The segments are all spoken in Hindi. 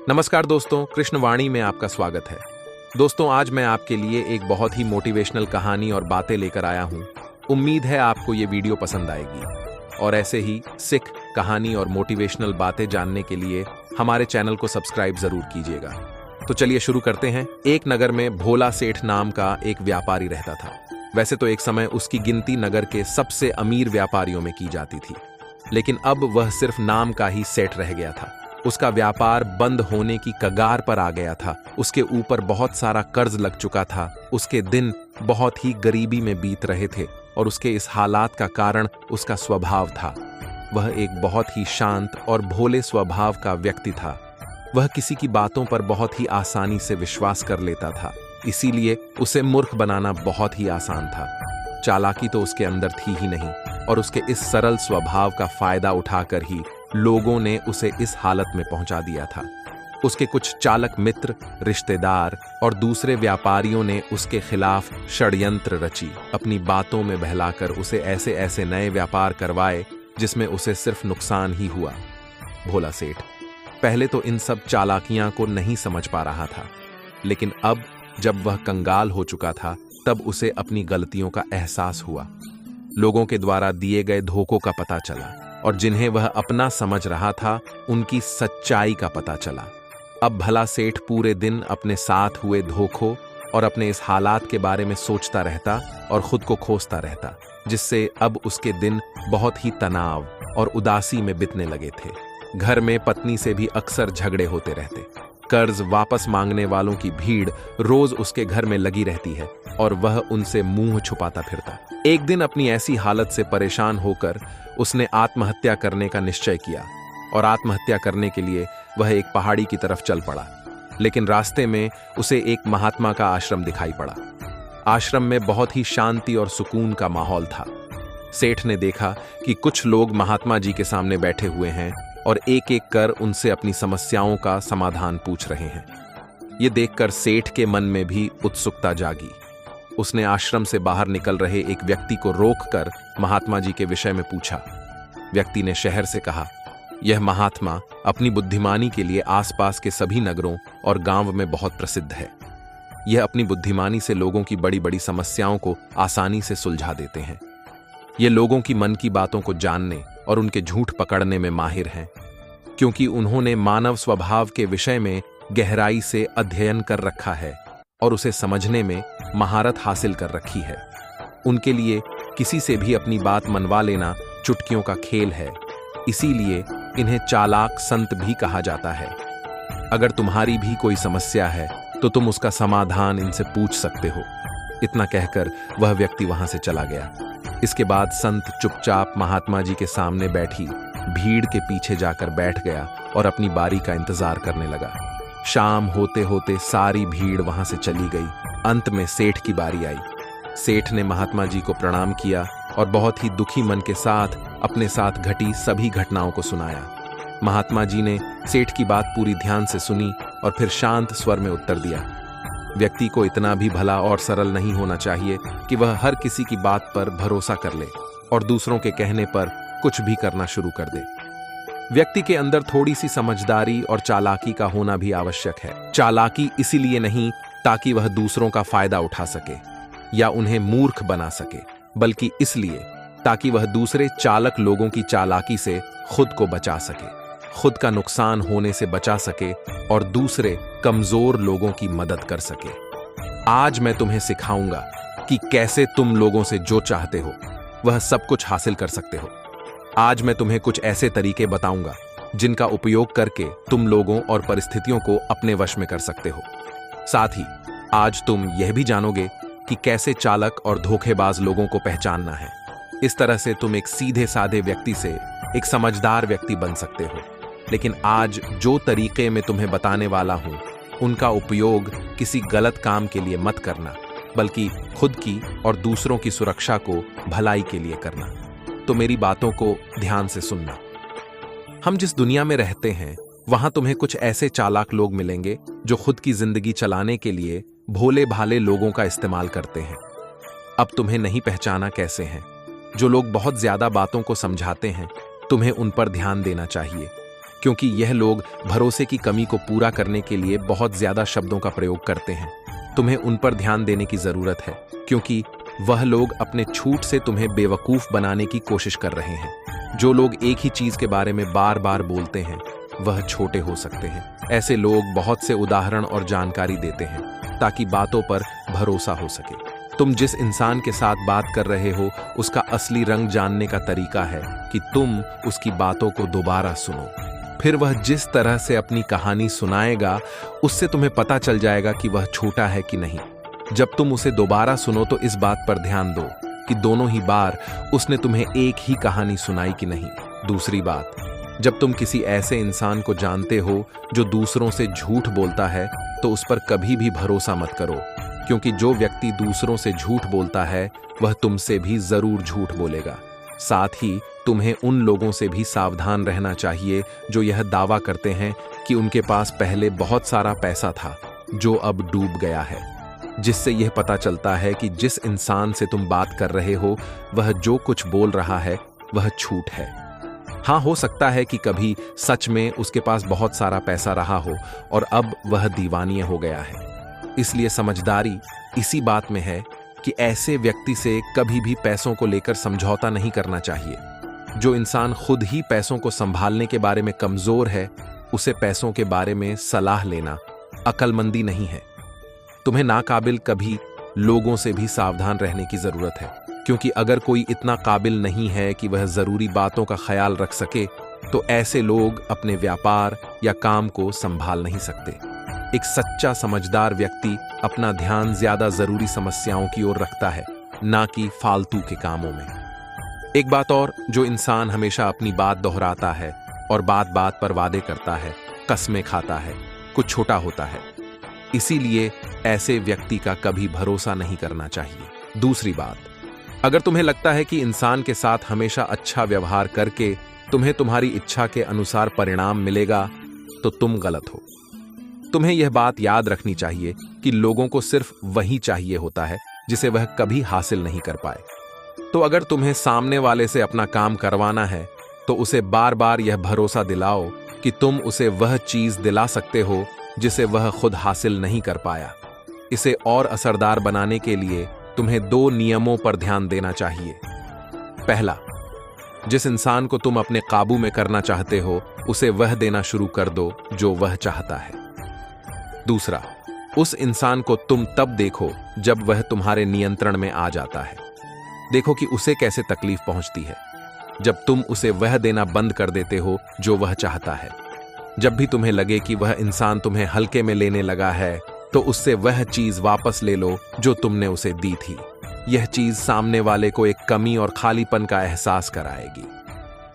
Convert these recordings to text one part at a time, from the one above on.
नमस्कार दोस्तों, कृष्णवाणी में आपका स्वागत है। दोस्तों, आज मैं आपके लिए एक बहुत ही मोटिवेशनल कहानी और बातें लेकर आया हूं। उम्मीद है आपको ये वीडियो पसंद आएगी और ऐसे ही सिख कहानी और मोटिवेशनल बातें जानने के लिए हमारे चैनल को सब्सक्राइब जरूर कीजिएगा। तो चलिए शुरू करते हैं। एक नगर में भोला सेठ नाम का एक व्यापारी रहता था। वैसे तो एक समय उसकी गिनती नगर के सबसे अमीर व्यापारियों में की जाती थी, लेकिन अब वह सिर्फ नाम का ही सेठ रह गया था। उसका व्यापार बंद होने की कगार पर आ गया था। उसके ऊपर बहुत सारा कर्ज लग चुका था। उसके दिन बहुत ही गरीबी में बीत रहे थे और उसके इस हालात का कारण उसका स्वभाव था। वह एक बहुत ही शांत और भोले स्वभाव का व्यक्ति था। वह किसी की बातों पर बहुत ही आसानी से विश्वास कर लेता था, इसीलिए उसे मूर्ख बनाना बहुत ही आसान था। चालाकी तो उसके अंदर थी ही नहीं और उसके इस सरल स्वभाव का फायदा उठाकर ही लोगों ने उसे इस हालत में पहुंचा दिया था। उसके कुछ चालक मित्र, रिश्तेदार और दूसरे व्यापारियों ने उसके खिलाफ षड्यंत्र रची। अपनी बातों में बहलाकर उसे ऐसे ऐसे नए व्यापार करवाए जिसमें उसे सिर्फ नुकसान ही हुआ। भोला सेठ पहले तो इन सब चालाकियां को नहीं समझ पा रहा था, लेकिन अब जब वह कंगाल हो चुका था तब उसे अपनी गलतियों का एहसास हुआ। लोगों के द्वारा दिए गए धोखों का पता चला और जिन्हें वह अपना समझ रहा था उनकी सच्चाई का पता चला। अब भला सेठ पूरे दिन अपने साथ हुए धोखों और अपने इस हालात के बारे में सोचता रहता और खुद को कोसता रहता, जिससे अब उसके दिन बहुत ही तनाव और उदासी में बीतने लगे थे। घर में पत्नी से भी अक्सर झगड़े होते रहते। कर्ज वापस मांगने वालों की भीड़ रोज उसके घर में लगी रहती है और वह उनसे मुंह छुपाता फिरता। एक दिन अपनी ऐसी हालत से परेशान होकर उसने आत्महत्या करने का निश्चय किया और आत्महत्या करने के लिए वह एक पहाड़ी की तरफ चल पड़ा। लेकिन रास्ते में उसे एक महात्मा का आश्रम दिखाई पड़ा। आश्रम में बहुत ही शांति और सुकून का माहौल था। सेठ ने देखा कि कुछ लोग महात्मा जी के सामने बैठे हुए हैं और एक एक कर उनसे अपनी समस्याओं का समाधान पूछ रहे हैं। ये देखकर सेठ के मन में भी उत्सुकता जागी। उसने आश्रम से बाहर निकल रहे एक व्यक्ति को रोककर महात्मा जी के विषय में पूछा। व्यक्ति ने शहर से कहा, यह महात्मा अपनी बुद्धिमानी के लिए आसपास के सभी नगरों और गांव में बहुत प्रसिद्ध है। यह अपनी बुद्धिमानी से लोगों की बड़ी बड़ी समस्याओं को आसानी से सुलझा देते हैं। ये लोगों की मन की बातों को जानने और उनके झूठ पकड़ने में माहिर हैं, क्योंकि उन्होंने मानव स्वभाव के विषय में गहराई से अध्ययन कर रखा है और उसे समझने में महारत हासिल कर रखी है। उनके लिए किसी से भी अपनी बात मनवा लेना चुटकियों का खेल है, इसीलिए इन्हें चालाक संत भी कहा जाता है। अगर तुम्हारी भी कोई समस्या है तो तुम उसका समाधान इनसे पूछ सकते हो। इतना कहकर वह व्यक्ति वहां से चला गया। इसके बाद संत चुपचाप महात्मा जी के सामने बैठी भीड़ के पीछे जाकर बैठ गया और अपनी बारी का इंतजार करने लगा। शाम होते होते सारी भीड़ वहां से चली गई। अंत में सेठ की बारी आई। सेठ ने महात्मा जी को प्रणाम किया और बहुत ही दुखी मन के साथ अपने साथ घटी सभी घटनाओं को सुनाया। महात्मा जी ने सेठ की बात पूरी ध्यान से सुनी और फिर शांत स्वर में उत्तर दिया। व्यक्ति को इतना भी भला और सरल नहीं होना चाहिए कि वह हर किसी की बात पर भरोसा कर ले और दूसरों के कहने पर कुछ भी करना शुरू कर दे। व्यक्ति के अंदर थोड़ी सी समझदारी और चालाकी का होना भी आवश्यक है। चालाकी इसीलिए नहीं ताकि वह दूसरों का फायदा उठा सके या उन्हें मूर्ख बना सके, बल्कि इसलिए ताकि वह दूसरे चालक लोगों की चालाकी से खुद को बचा सके, खुद का नुकसान होने से बचा सके और दूसरे कमजोर लोगों की मदद कर सके। आज मैं तुम्हें सिखाऊंगा कि कैसे तुम लोगों से जो चाहते हो वह सब कुछ हासिल कर सकते हो। आज मैं तुम्हें कुछ ऐसे तरीके बताऊंगा जिनका उपयोग करके तुम लोगों और परिस्थितियों को अपने वश में कर सकते हो। साथ ही आज तुम यह भी जानोगे कि कैसे चालक और धोखेबाज लोगों को पहचानना है। इस तरह से तुम एक सीधे साधे व्यक्ति से एक समझदार व्यक्ति बन सकते हो। लेकिन आज जो तरीके मैं तुम्हें बताने वाला हूं उनका उपयोग किसी गलत काम के लिए मत करना, बल्कि खुद की और दूसरों की सुरक्षा को भलाई के लिए करना। तो मेरी बातों को ध्यान से सुनना। हम जिस दुनिया में रहते हैं वहां तुम्हें कुछ ऐसे चालाक लोग मिलेंगे जो खुद की जिंदगी चलाने के लिए भोले भाले लोगों का इस्तेमाल करते हैं। अब तुम्हें नहीं पहचाना कैसे हैं। जो लोग बहुत ज्यादा बातों को समझाते हैं तुम्हें उन पर ध्यान देना चाहिए। क्योंकि यह लोग भरोसे की कमी को पूरा करने के लिए बहुत ज्यादा शब्दों का प्रयोग करते हैं। तुम्हें उन पर ध्यान देने की जरूरत है, क्योंकि वह लोग अपने छूट से तुम्हें बेवकूफ बनाने की कोशिश कर रहे हैं। जो लोग एक ही चीज के बारे में बार बार बोलते हैं वह छोटे हो सकते हैं। ऐसे लोग बहुत से उदाहरण और जानकारी देते हैं ताकि बातों पर भरोसा हो सके। तुम जिस इंसान के साथ बात कर रहे हो उसका असली रंग जानने का तरीका है कि तुम उसकी बातों को दोबारा सुनो। फिर वह जिस तरह से अपनी कहानी सुनाएगा उससे तुम्हें पता चल जाएगा कि वह छोटा है कि नहीं। जब तुम उसे दोबारा सुनो तो इस बात पर ध्यान दो कि दोनों ही बार उसने तुम्हें एक ही कहानी सुनाई कि नहीं। दूसरी बात, जब तुम किसी ऐसे इंसान को जानते हो जो दूसरों से झूठ बोलता है तो उस पर कभी भी भरोसा मत करो, क्योंकि जो व्यक्ति दूसरों से झूठ बोलता है वह तुमसे भी जरूर झूठ बोलेगा। साथ ही तुम्हें उन लोगों से भी सावधान रहना चाहिए जो यह दावा करते हैं कि उनके पास पहले बहुत सारा पैसा था जो अब डूब गया है, जिससे यह पता चलता है कि जिस इंसान से तुम बात कर रहे हो वह जो कुछ बोल रहा है वह झूठ है। हाँ, हो सकता है कि कभी सच में उसके पास बहुत सारा पैसा रहा हो और अब वह दीवानी हो गया है। इसलिए समझदारी इसी बात में है कि ऐसे व्यक्ति से कभी भी पैसों को लेकर समझौता नहीं करना चाहिए। जो इंसान खुद ही पैसों को संभालने के बारे में कमजोर है उसे पैसों के बारे में सलाह लेना अक्लमंदी नहीं है। तुम्हें नाकाबिल कभी लोगों से भी सावधान रहने की जरूरत है, क्योंकि अगर कोई इतना काबिल नहीं है कि वह जरूरी बातों का ख्याल रख सके तो ऐसे लोग अपने व्यापार या काम को संभाल नहीं सकते। एक सच्चा समझदार व्यक्ति अपना ध्यान ज्यादा जरूरी समस्याओं की ओर रखता है, ना कि फालतू के कामों में। एक बात और, जो इंसान हमेशा अपनी बात दोहराता है और बात बात पर वादे करता है, कस्में खाता है, कुछ छोटा होता है। इसीलिए ऐसे व्यक्ति का कभी भरोसा नहीं करना चाहिए। दूसरी बात, अगर तुम्हें लगता है कि इंसान के साथ हमेशा अच्छा व्यवहार करके तुम्हें तुम्हारी इच्छा के अनुसार परिणाम मिलेगा तो तुम गलत हो। तुम्हें यह बात याद रखनी चाहिए कि लोगों को सिर्फ वही चाहिए होता है जिसे वह कभी हासिल नहीं कर पाए। तो अगर तुम्हें सामने वाले से अपना काम करवाना है तो उसे बार बार यह भरोसा दिलाओ कि तुम उसे वह चीज दिला सकते हो जिसे वह खुद हासिल नहीं कर पाया। इसे और असरदार बनाने के लिए तुम्हें 2 नियमों पर ध्यान देना चाहिए। पहला, जिस इंसान को तुम अपने काबू में करना चाहते हो उसे वह देना शुरू कर दो जो वह चाहता है। दूसरा, उस इंसान को तुम तब देखो जब वह तुम्हारे नियंत्रण में आ जाता है। देखो कि उसे कैसे तकलीफ पहुंचती है जब तुम उसे वह देना बंद कर देते हो जो वह चाहता है। जब भी तुम्हें लगे कि वह इंसान तुम्हें हल्के में लेने लगा है तो उससे वह चीज वापस ले लो जो तुमने उसे दी थी। यह चीज सामने वाले को एक कमी और खालीपन का एहसास कराएगी,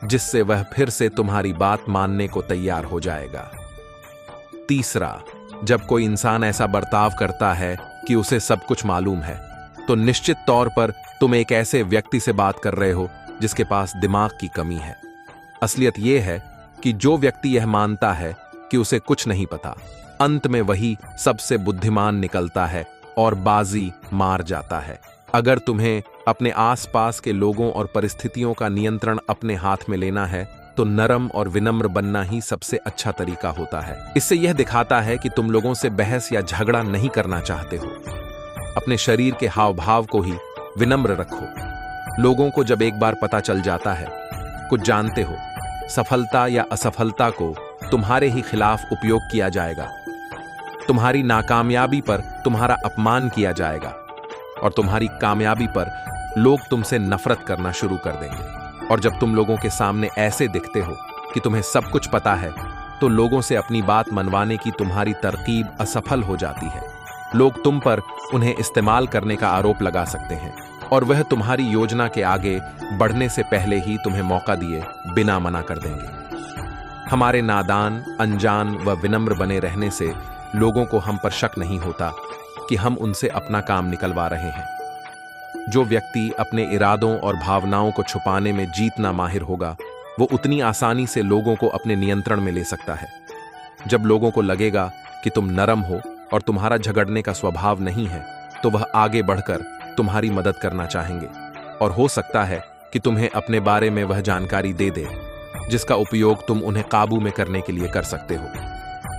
जिससे वह फिर से तुम्हारी बात मानने को तैयार हो जाएगा। तीसरा, जब कोई इंसान ऐसा बर्ताव करता है कि उसे सब कुछ मालूम है तो निश्चित तौर पर तुम एक ऐसे व्यक्ति से बात कर रहे हो जिसके पास दिमाग की कमी है। असलियत यह है कि जो व्यक्ति यह मानता है कि उसे कुछ नहीं पता, अंत में वही सबसे बुद्धिमान निकलता है और बाजी मार जाता है। अगर तुम्हें अपने आसपास के लोगों और परिस्थितियों का नियंत्रण अपने हाथ में लेना है तो नरम और विनम्र बनना ही सबसे अच्छा तरीका होता है। इससे यह दिखाता है कि तुम लोगों से बहस या झगड़ा नहीं करना चाहते हो। अपने शरीर के हाव भाव को ही विनम्र रखो। लोगों को जब एक बार पता चल जाता है, कुछ जानते हो, सफलता या असफलता को तुम्हारे ही खिलाफ उपयोग किया जाएगा। तुम्हारी नाकामयाबी पर तुम्हारा अपमान किया जाएगा और तुम्हारी कामयाबी पर लोग तुमसे नफरत करना शुरू कर देंगे। और जब तुम लोगों के सामने ऐसे दिखते हो कि तुम्हें सब कुछ पता है तो लोगों से अपनी बात मनवाने की तुम्हारी तरकीब असफल हो जाती है। लोग तुम पर उन्हें इस्तेमाल करने का आरोप लगा सकते हैं और वह तुम्हारी योजना के आगे बढ़ने से पहले ही तुम्हें मौका दिए बिना मना कर देंगे। हमारे नादान, अनजान व विनम्र बने रहने से लोगों को हम पर शक नहीं होता कि हम उनसे अपना काम निकलवा रहे हैं। जो व्यक्ति अपने इरादों और भावनाओं को छुपाने में जीतना माहिर होगा वो उतनी आसानी से लोगों को अपने नियंत्रण में ले सकता है। जब लोगों को लगेगा कि तुम नरम हो और तुम्हारा झगड़ने का स्वभाव नहीं है तो वह आगे बढ़कर तुम्हारी मदद करना चाहेंगे और हो सकता है कि तुम्हें अपने बारे में वह जानकारी दे दे जिसका उपयोग तुम उन्हें काबू में करने के लिए कर सकते हो।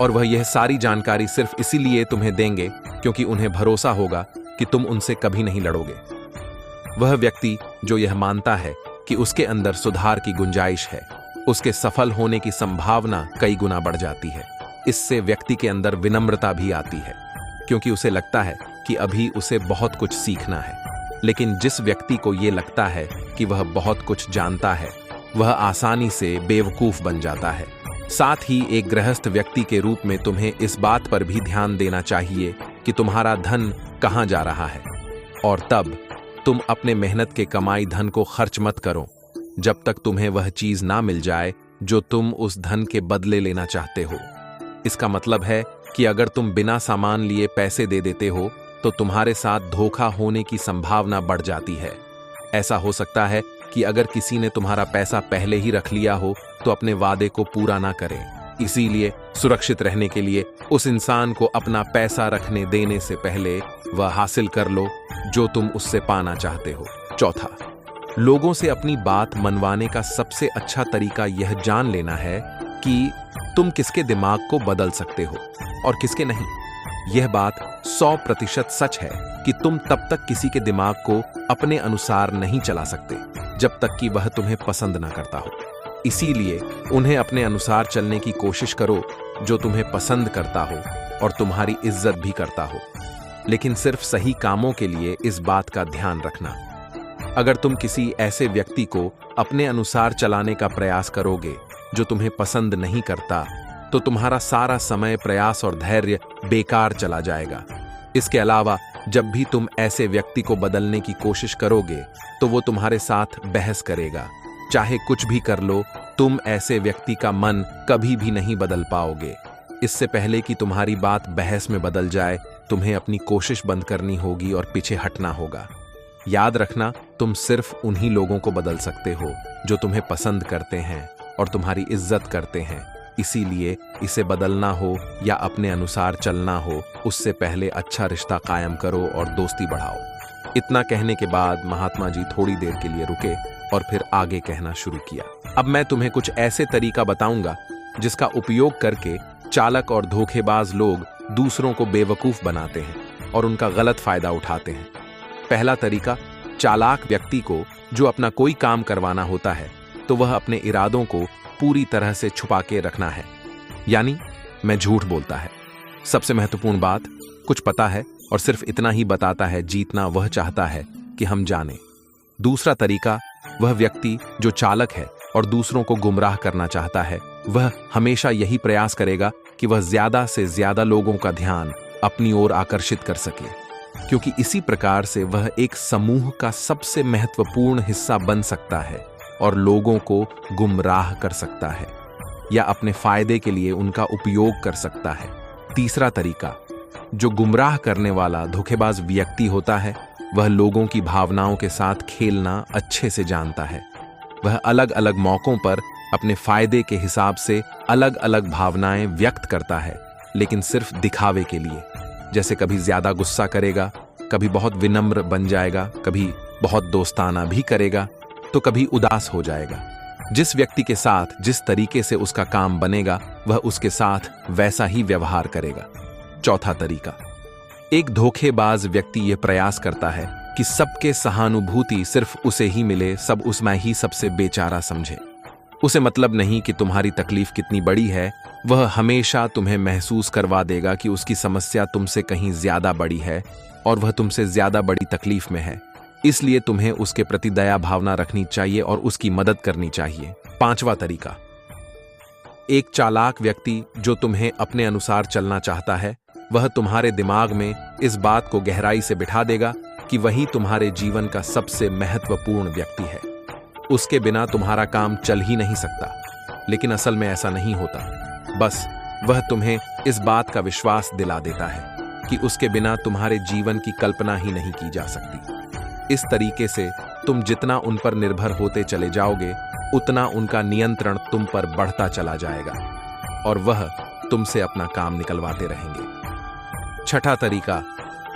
और वह यह सारी जानकारी सिर्फ इसीलिए तुम्हें देंगे क्योंकि उन्हें भरोसा होगा कि तुम उनसे कभी नहीं लड़ोगे। वह व्यक्ति जो यह मानता है कि उसके अंदर सुधार की गुंजाइश है, उसके सफल होने की संभावना कई गुना बढ़ जाती है। इससे व्यक्ति के अंदर विनम्रता भी आती है क्योंकि उसे लगता है कि अभी उसे बहुत कुछ सीखना है। लेकिन जिस व्यक्ति को यह लगता है कि वह बहुत कुछ जानता है, वह आसानी से बेवकूफ बन जाता है। साथ ही एक गृहस्थ व्यक्ति के रूप में तुम्हें इस बात पर भी ध्यान देना चाहिए कि तुम्हारा धन कहां जा रहा है, और तब तुम अपने मेहनत के कमाई धन को खर्च मत करो जब तक तुम्हें वह चीज ना मिल जाए जो तुम उस धन के बदले लेना चाहते हो। इसका मतलब है कि अगर तुम बिना सामान लिए पैसे दे देते हो तो तुम्हारे साथ धोखा होने की संभावना बढ़ जाती है। ऐसा हो सकता है कि अगर किसी ने तुम्हारा पैसा पहले ही रख लिया हो तो अपने वादे को पूरा ना करे। इसीलिए सुरक्षित रहने के लिए उस इंसान को अपना पैसा रखने देने से पहले वह हासिल कर लो जो तुम उससे पाना चाहते हो। चौथा, लोगों से अपनी बात मनवाने का सबसे अच्छा तरीका यह जान लेना है कि तुम किसके दिमाग को बदल सकते हो और किसके नहीं। यह बात 100% सच है कि तुम तब तक किसी के दिमाग को अपने अनुसार नहीं चला सकते जब तक कि वह तुम्हें पसंद ना करता हो। इसीलिए उन्हें अपने अनुसार चलने की कोशिश करो जो तुम्हें पसंद करता हो और तुम्हारी इज्जत भी करता हो। लेकिन सिर्फ सही कामों के लिए इस बात का ध्यान रखना। अगर तुम किसी ऐसे व्यक्ति को अपने अनुसार चलाने का प्रयास करोगे जो तुम्हें पसंद नहीं करता, तो तुम्हारा सारा समय, प्रयास और धैर्य बेकार चला जाएगा। इसके अलावा जब भी तुम ऐसे व्यक्ति को बदलने की कोशिश करोगे तो वो तुम्हारे साथ बहस करेगा। चाहे कुछ भी कर लो, तुम ऐसे व्यक्ति का मन कभी भी नहीं बदल पाओगे। इससे पहले कि तुम्हारी बात बहस में बदल जाए, तुम्हें अपनी कोशिश बंद करनी होगी और पीछे हटना होगा। याद रखना, तुम सिर्फ उन्हीं लोगों को बदल सकते हो जो तुम्हें पसंद करते हैं और तुम्हारी इज्जत करते हैं। इसीलिए इसे बदलना हो या अपने अनुसार चलना हो, उससे पहले अच्छा रिश्ता कायम करो और दोस्ती बढ़ाओ। इतना कहने के बाद महात्मा जी थोड़ी देर के लिए रुके और फिर आगे कहना शुरू किया। अब मैं तुम्हें कुछ ऐसे तरीका बताऊंगा जिसका उपयोग करके चालक और धोखेबाज लोग दूसरों को बेवकूफ बनाते हैं और उनका गलत फायदा उठाते हैं। पहला तरीका, चालाक व्यक्ति को जो अपना कोई काम करवाना होता है तो वह अपने इरादों को पूरी तरह से छुपा के रखना है, यानी मैं झूठ बोलता है। सबसे महत्वपूर्ण बात, कुछ पता है और सिर्फ इतना ही बताता है जीतना वह चाहता है कि हम जाने। दूसरा तरीका, वह व्यक्ति जो चालक है और दूसरों को गुमराह करना चाहता है, वह हमेशा यही प्रयास करेगा कि वह ज्यादा से ज्यादा लोगों का ध्यान अपनी ओर आकर्षित कर सके, क्योंकि इसी प्रकार से वह एक समूह का सबसे महत्वपूर्ण हिस्सा बन सकता है और लोगों को गुमराह कर सकता है या अपने फायदे के लिए उनका उपयोग कर सकता है। तीसरा तरीका, जो गुमराह करने वाला धोखेबाज व्यक्ति होता है, वह लोगों की भावनाओं के साथ खेलना अच्छे से जानता है। वह अलग अलग मौकों पर अपने फायदे के हिसाब से अलग अलग भावनाएं व्यक्त करता है, लेकिन सिर्फ दिखावे के लिए। जैसे कभी ज्यादा गुस्सा करेगा, कभी बहुत विनम्र बन जाएगा, कभी बहुत दोस्ताना भी करेगा, तो कभी उदास हो जाएगा। जिस व्यक्ति के साथ जिस तरीके से उसका काम बनेगा, वह उसके साथ वैसा ही व्यवहार करेगा। चौथा तरीका, एक धोखेबाज व्यक्ति यह प्रयास करता है कि सबके सहानुभूति सिर्फ उसे ही मिले, सब उसमें ही सबसे बेचारा समझे। उसे मतलब नहीं कि तुम्हारी तकलीफ कितनी बड़ी है, वह हमेशा तुम्हें महसूस करवा देगा कि उसकी समस्या तुमसे कहीं ज्यादा बड़ी है और वह तुमसे ज्यादा बड़ी तकलीफ में है। इसलिए तुम्हें उसके प्रति दया भावना रखनी चाहिए और उसकी मदद करनी चाहिए। पांचवा तरीका, एक चालाक व्यक्ति जो तुम्हें अपने अनुसार चलना चाहता है, वह तुम्हारे दिमाग में इस बात को गहराई से बिठा देगा कि वही तुम्हारे जीवन का सबसे महत्वपूर्ण व्यक्ति है। उसके बिना तुम्हारा काम चल ही नहीं सकता। लेकिन असल में ऐसा नहीं होता। बस वह तुम्हें इस बात का विश्वास दिला देता है कि उसके बिना तुम्हारे जीवन की कल्पना ही नहीं की जा सकती। इस तरीके से तुम जितना उन पर निर्भर होते चले जाओगे, उतना उनका नियंत्रण तुम पर बढ़ता चला जाएगा और वह तुमसे अपना काम निकलवाते रहेंगे। छठा तरीका,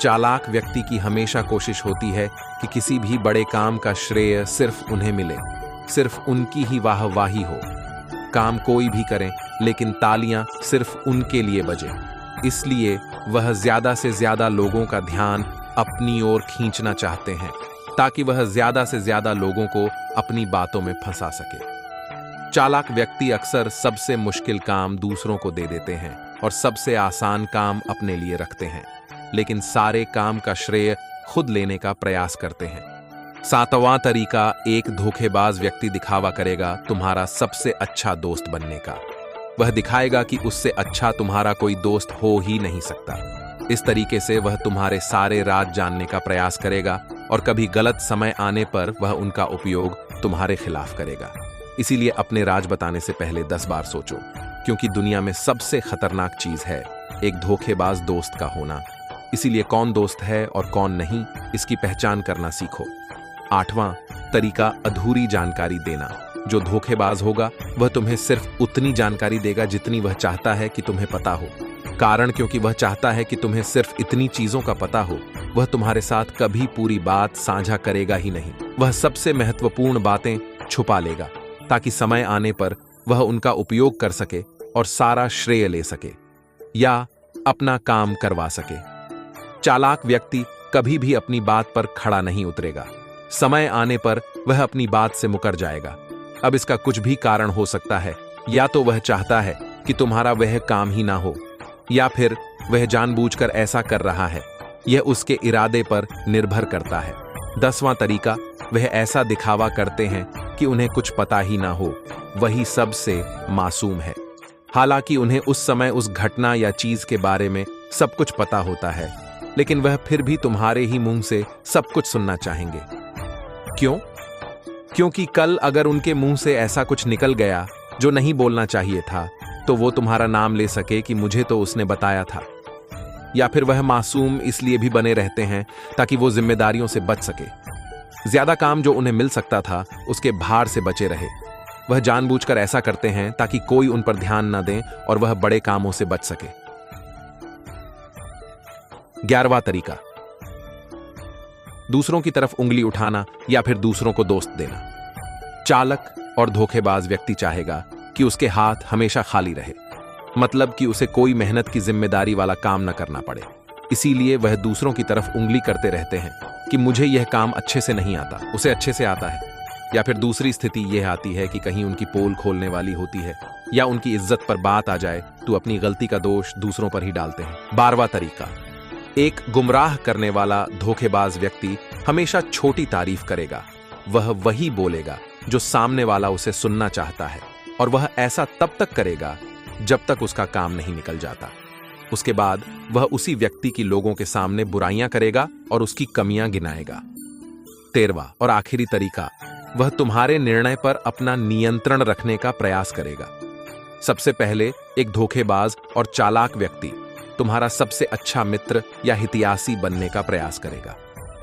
चालाक व्यक्ति की हमेशा कोशिश होती है कि किसी भी बड़े काम का श्रेय सिर्फ उन्हें मिले, सिर्फ उनकी ही वाहवाही हो। काम कोई भी करें, लेकिन तालियां सिर्फ उनके लिए बजे। इसलिए वह ज्यादा से ज्यादा लोगों का ध्यान अपनी ओर खींचना चाहते हैं, ताकि वह ज्यादा से ज्यादा लोगों को अपनी बातों में फंसा सके। चालाक व्यक्ति अक्सर सबसे मुश्किल काम दूसरों को दे देते हैं और सबसे आसान काम अपने लिए रखते हैं, लेकिन सारे काम का श्रेय खुद लेने का प्रयास करते हैं। 7वां तरीका, एक धोखेबाज व्यक्ति दिखावा करेगा तुम्हारा सबसे अच्छा दोस्त बनने का। वह दिखाएगा कि उससे अच्छा तुम्हारा कोई दोस्त हो ही नहीं सकता। इस तरीके से वह तुम्हारे सारे राज जानने का प्रयास करेगा और कभी गलत समय आने पर वह उनका उपयोग तुम्हारे खिलाफ करेगा। इसीलिए अपने राज बताने से पहले 10 बार सोचो, क्योंकि दुनिया में सबसे खतरनाक चीज है एक धोखेबाज दोस्त का होना। इसीलिए कौन दोस्त है और कौन नहीं, इसकी पहचान करना सीखो। 8वां तरीका, अधूरी जानकारी देना। जो धोखेबाज होगा वह तुम्हें सिर्फ उतनी जानकारी देगा जितनी वह चाहता है कि तुम्हें पता हो। कारण क्योंकि वह चाहता है कि तुम्हें सिर्फ इतनी चीजों का पता हो। वह तुम्हारे साथ कभी पूरी बात साझा करेगा ही नहीं। वह सबसे महत्वपूर्ण बातें छुपा लेगा, ताकि समय आने पर वह उनका उपयोग कर सके और सारा श्रेय ले सके या अपना काम करवा सके। चालाक व्यक्ति कभी भी अपनी बात पर खड़ा नहीं उतरेगा। समय आने पर वह अपनी बात से मुकर जाएगा। अब इसका कुछ भी कारण हो सकता है। या तो वह चाहता है कि तुम्हारा वह काम ही ना हो, या फिर वह जानबूझकर ऐसा कर रहा है। यह उसके इरादे पर निर्भर करता है। 10वां तरीका, वह ऐसा दिखावा करते हैं कि उन्हें कुछ पता ही ना हो। वही सबसे मासूम है। हालांकि उन्हें उस समय उस घटना या चीज के बारे में सब कुछ पता होता है, लेकिन वह फिर भी तुम्हारे ही मुंह से सब कुछ सुनना चाहेंगे। क्यों? क्योंकि कल अगर उनके मुंह से ऐसा कुछ निकल गया जो नहीं बोलना चाहिए था, तो वो तुम्हारा नाम ले सके कि मुझे तो उसने बताया था। या फिर वह मासूम इसलिए भी बने रहते हैं ताकि वो जिम्मेदारियों से बच सके। ज्यादा काम जो उन्हें मिल सकता था उसके भार से बचे रहे। वह जानबूझकर ऐसा करते हैं ताकि कोई उन पर ध्यान न दे और वह बड़े कामों से बच सके। 11वां तरीका, दूसरों की तरफ उंगली उठाना या फिर दूसरों को दोस्त देना। चालक और धोखेबाज व्यक्ति चाहेगा कि उसके हाथ हमेशा खाली रहे, मतलब कि उसे कोई मेहनत की जिम्मेदारी वाला काम न करना पड़े। इसीलिए वह दूसरों की तरफ उंगली करते रहते हैं कि मुझे यह काम अच्छे से नहीं आता, उसे अच्छे से आता है। या फिर दूसरी स्थिति यह आती है कि कहीं उनकी पोल खोलने वाली होती है या उनकी इज्जत पर बात आ जाए तो अपनी गलती का दोष दूसरों पर ही डालते हैं। 12वां तरीका, एक गुमराह करने वाला धोखेबाज व्यक्ति हमेशा छोटी तारीफ करेगा। वह वही बोलेगा जो सामने वाला उसे सुनना चाहता है, और वह ऐसा तब तक करेगा जब तक उसका काम नहीं निकल जाता। उसके बाद वह उसी व्यक्ति की लोगों के सामने बुराइयां करेगा और उसकी कमियां गिनाएगा। 13वां और आखिरी तरीका, वह तुम्हारे निर्णय पर अपना नियंत्रण रखने का प्रयास करेगा। सबसे पहले एक धोखेबाज और चालाक व्यक्ति तुम्हारा सबसे अच्छा मित्र या हितैषी बनने का प्रयास करेगा।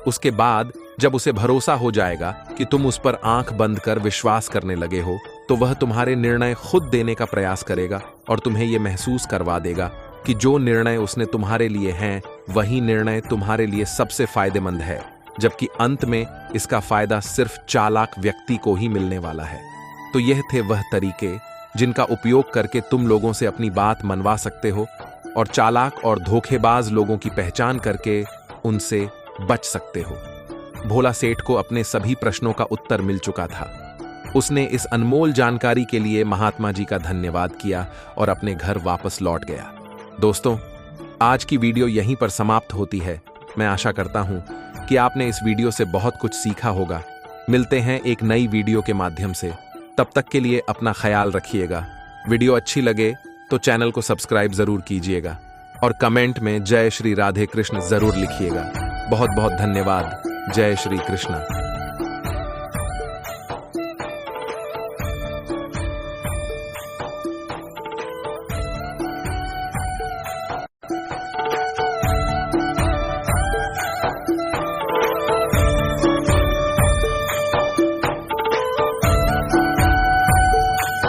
उसके बाद जब उसे भरोसा हो जाएगा कि तुम उस पर आंख बंद कर विश्वास करने लगे हो, तो वह तुम्हारे निर्णय खुद देने का प्रयास करेगा और तुम्हें यह महसूस करवा देगा कि जो निर्णय उसने तुम्हारे लिए हैं वही निर्णय तुम्हारे लिए सबसे फायदेमंद है, जबकि अंत में इसका फायदा सिर्फ चालाक व्यक्ति को ही मिलने वाला है। तो यह थे वह तरीके जिनका उपयोग करके तुम लोगों से अपनी बात मनवा सकते हो और चालाक और धोखेबाज लोगों की पहचान करके उनसे बच सकते हो। भोला सेठ को अपने सभी प्रश्नों का उत्तर मिल चुका था। उसने इस अनमोल जानकारी के लिए महात्मा जी का धन्यवाद किया और अपने घर वापस लौट गया। दोस्तों, आज की वीडियो यहीं पर समाप्त होती है। मैं आशा करता हूं कि आपने इस वीडियो से बहुत कुछ सीखा होगा। मिलते हैं एक नई वीडियो के माध्यम से। तब तक के लिए अपना ख्याल रखिएगा। वीडियो अच्छी लगे तो चैनल को सब्सक्राइब जरूर कीजिएगा और कमेंट में जय श्री राधे कृष्ण जरूर लिखिएगा। बहुत बहुत धन्यवाद। जय श्री कृष्ण।